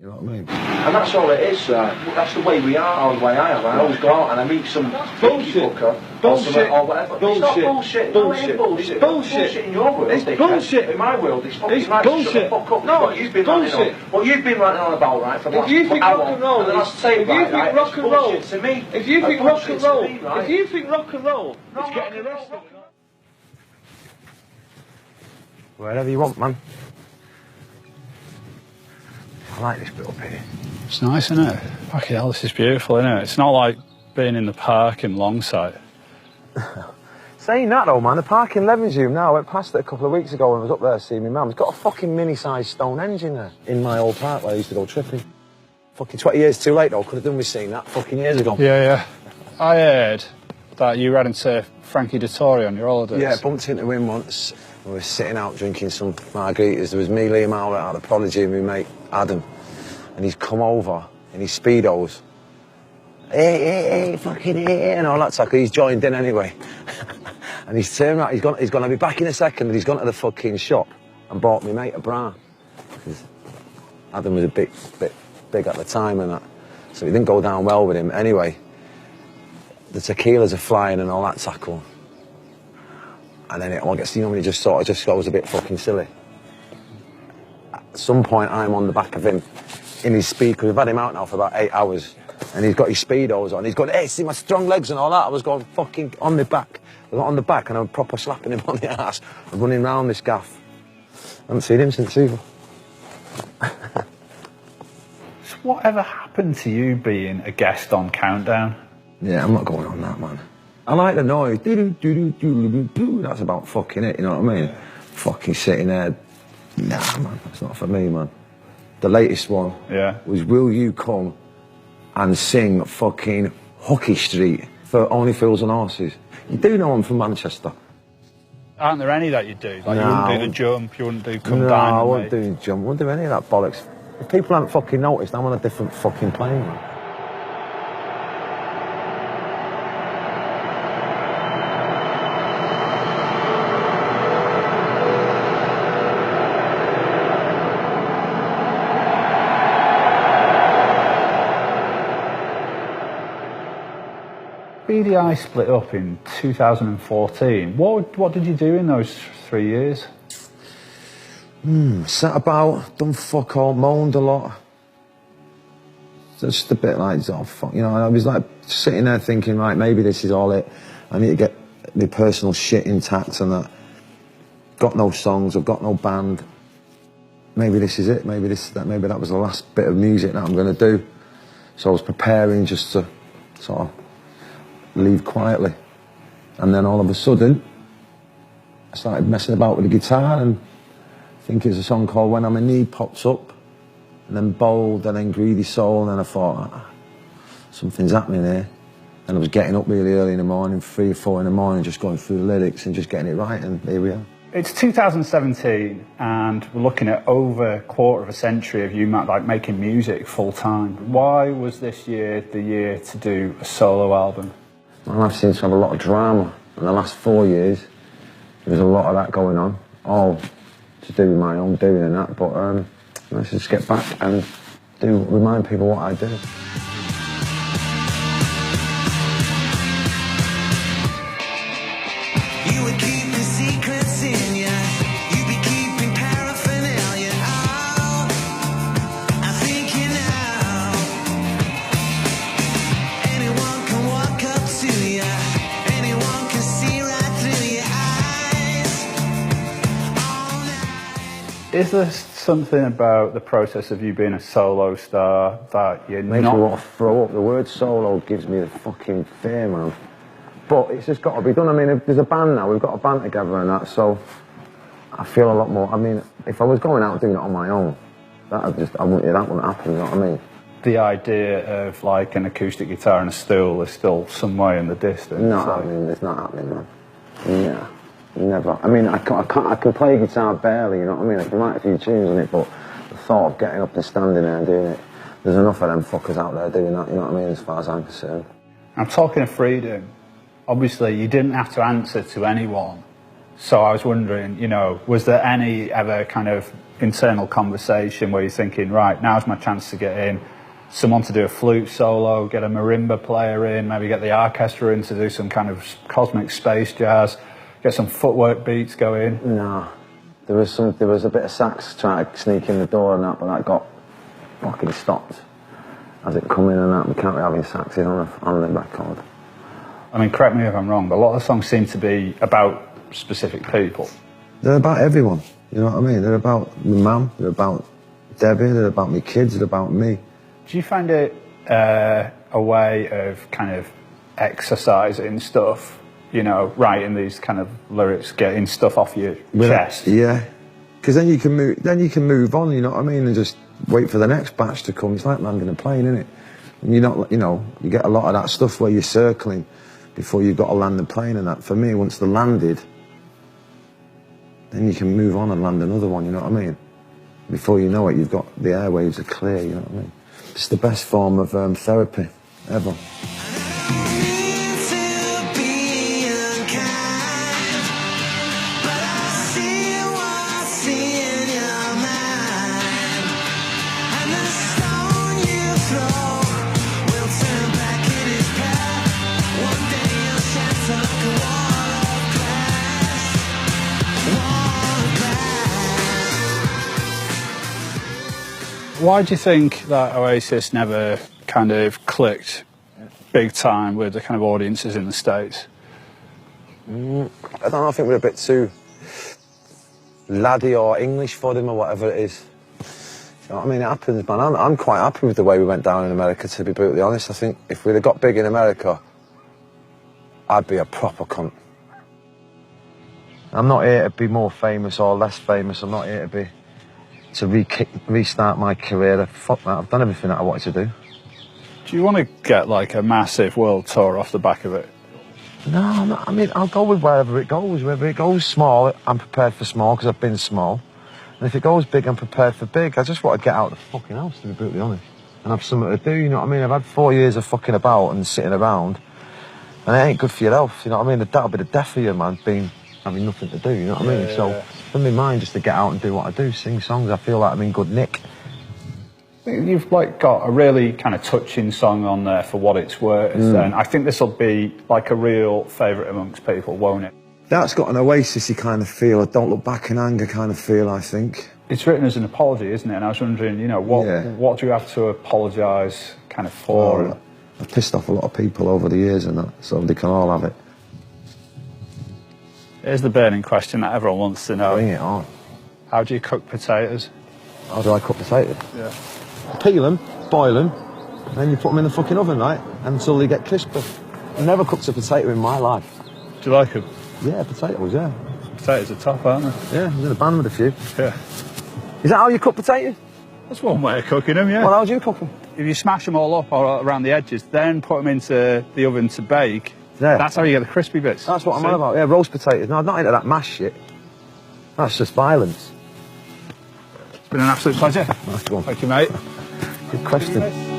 You know what I mean? And that's all it is, that's the way we are, or the way I am. I always go out and I meet some Bullshit. Bullshit. Or whatever. Bullshit. It's not bullshit. Bullshit. Bullshit. It's bullshit. Bullshit in your world. It's bullshit. In my world, it's fucking It's right. bullshit. Shut the fuck up. No, What you've been bullshit. ranting on. What you've been ranting on about, right? For the last If you think hour, rock and roll, and the last tape, if you think right, rock and it's roll, bullshit to me. if you think rock and roll, right? if you think rock and roll, it's getting arrested. Wherever you want, man. I like this bit up here. It's nice, isn't it? Fucking hell, this is beautiful, isn't it? It's not like being in the park in Longsight. Saying that though, man, the park in Levenshulme now, I went past it a couple of weeks ago when I was up there seeing my mum. It's got a fucking mini-sized Stonehenge in there, in my old park where I used to go tripping. Fucking 20 years too late though, could have done with seeing that fucking years ago. Yeah. I heard that you ran into Frankie Dettori on your holidays. Yeah, bumped into him once. We were sitting out drinking some margaritas. There was me, Liam Howlett, out of Prodigy, and my mate Adam. And he's come over in his Speedos. Hey, fucking hey, and all that stuff. He's joined in anyway. And he's turned around, he's gonna be back in a second, and he's gone to the fucking shop and bought me mate a bra. Because Adam was a bit big at the time and that. So it didn't go down well with him. Anyway, the tequilas are flying and all that tackle. And then it all gets, you know, when he just sort of just goes a bit fucking silly. At some point, I'm on the back of him in his speed, because we've had him out now for about 8 hours. And he's got his Speedos on. He's going, hey, see my strong legs and all that. I was going fucking on the back. I got on the back and I was proper slapping him on the ass and running round this gaff. I haven't seen him since either. So whatever happened to you being a guest on Countdown? Yeah, I'm not going on that, man. I like the noise. Do-do-do-do-do-do-do. That's about fucking it, you know what I mean? Fucking sitting there. Nah, man, that's not for me, man. The latest one was Will You Come and Sing fucking Hockey Street for Only Fools and Horses. You do know I'm from Manchester. Aren't there any that you do? Like, you wouldn't do the jump, you wouldn't do Come Down. No, I wouldn't do the jump, I wouldn't do any of that bollocks. If people haven't fucking noticed, I'm on a different fucking plane, man. BDI split up in 2014. What did you do in those 3 years? Sat about, done fuck all, moaned a lot. Just a bit like, oh fuck, you know, I was like sitting there thinking, right, maybe this is all it. I need to get the personal shit intact and that. Got no songs, I've got no band. Maybe this is it, maybe that was the last bit of music that I'm gonna do. So I was preparing just to sort of leave quietly. And then all of a sudden, I started messing about with the guitar, and I think it's a song called When I'm in Need pops up, and then Bold, and then Greedy Soul, and then I thought, something's happening here. And I was getting up really early in the morning, 3 or 4 in the morning, just going through the lyrics and just getting it right, and here we are. It's 2017, and we're looking at over a quarter of a century of you like making music full time. Why was this year the year to do a solo album? My life seems to have a lot of drama. In the last 4 years, there's a lot of that going on, all to do with my own doing and that, but let's just get back and remind people what I do. You would keep the secrets in ya. You'd be keeping paraphernalia. Oh, I think you know. Anyone can walk up to ya. Anyone can see right through your eyes. All night. Is there something about the process of you being a solo star that you're Makes not... me want to throw up. The word solo gives me the fucking fear, man. But it's just got to be done. I mean, if there's a band now, we've got a band together and that, so I feel a lot more. I mean, if I was going out doing it on my own, that wouldn't happen, you know what I mean? The idea of like an acoustic guitar and a stool is still some way in the distance. No, I mean, it's not happening, man. Yeah, never. I mean, I can play guitar barely, you know what I mean? I can write a few tunes on it, but the thought of getting up and standing there and doing it, there's enough of them fuckers out there doing that, you know what I mean, as far as I'm concerned. I'm talking of freedom. Obviously, you didn't have to answer to anyone. So I was wondering, you know, was there any ever kind of internal conversation where you're thinking, right, now's my chance to get in, someone to do a flute solo, get a marimba player in, maybe get the orchestra in to do some kind of cosmic space jazz, get some footwork beats going? No. There was a bit of sax trying to sneak in the door and that, but that got fucking stopped as it come in and that. We can't be having saxes on the record. I mean, correct me if I'm wrong, but a lot of the songs seem to be about specific people. They're about everyone, you know what I mean? They're about my mum, they're about Debbie, they're about my kids, they're about me. Do you find it a way of kind of exercising stuff, you know, writing these kind of lyrics, getting stuff off your chest? Yeah, because then you can move on, you know what I mean, and just wait for the next batch to come. It's like landing a plane, isn't it? And you're not, you know, you get a lot of that stuff where you're circling before you've got to land the plane and that. For me, once they're landed, then you can move on and land another one, you know what I mean? Before you know it, you've got, the airwaves are clear, you know what I mean? It's the best form of therapy ever. Why do you think that Oasis never kind of clicked big time with the kind of audiences in the States? I don't know, I think we're a bit too laddie or English for them or whatever it is. You know what I mean? It happens, man. I'm quite happy with the way we went down in America, to be brutally honest. I think if we'd have got big in America, I'd be a proper cunt. I'm not here to be more famous or less famous. I'm not here to restart my career. Fuck that, I've done everything that I wanted to do. Do you want to get like a massive world tour off the back of it? No, not, I mean, I'll go with wherever it goes. Wherever it goes small, I'm prepared for small because I've been small. And if it goes big, I'm prepared for big. I just want to get out of the fucking house, to be brutally honest. And have something to do, you know what I mean? I've had 4 years of fucking about and sitting around. And it ain't good for your health, you know what I mean? That'll be the death of you, man, having nothing to do, you know what I mean? So, for me, mine just to get out and do what I do, sing songs. I feel like I'm in good nick. You've like got a really kind of touching song on there for what it's worth, and I think this will be like a real favourite amongst people, won't it? That's got an Oasis-y kind of feel, a don't look back in anger kind of feel, I think. It's written as an apology, isn't it? And I was wondering, you know, what do you have to apologise kind of for? Well, I've pissed off a lot of people over the years and that, so they can all have it. Here's the burning question that everyone wants to know. Bring it on. How do you cook potatoes? How do I cook potatoes? Yeah. Peel them, boil them, and then you put them in the fucking oven, right? Until they get crispy. I've never cooked a potato in my life. Do you like them? Yeah, potatoes, yeah. Potatoes are top, aren't they? Yeah, I was in a band with a few. Yeah. Is that how you cook potatoes? That's one way of cooking them, yeah. Well, how do you cook them? If you smash them all up or around the edges, then put them into the oven to bake, that's how you get the crispy bits. That's what I'm on about, yeah, roast potatoes. No, I'm not into that mash shit. That's just violence. It's been an absolute pleasure. Nice one. Thank you, mate. Good question.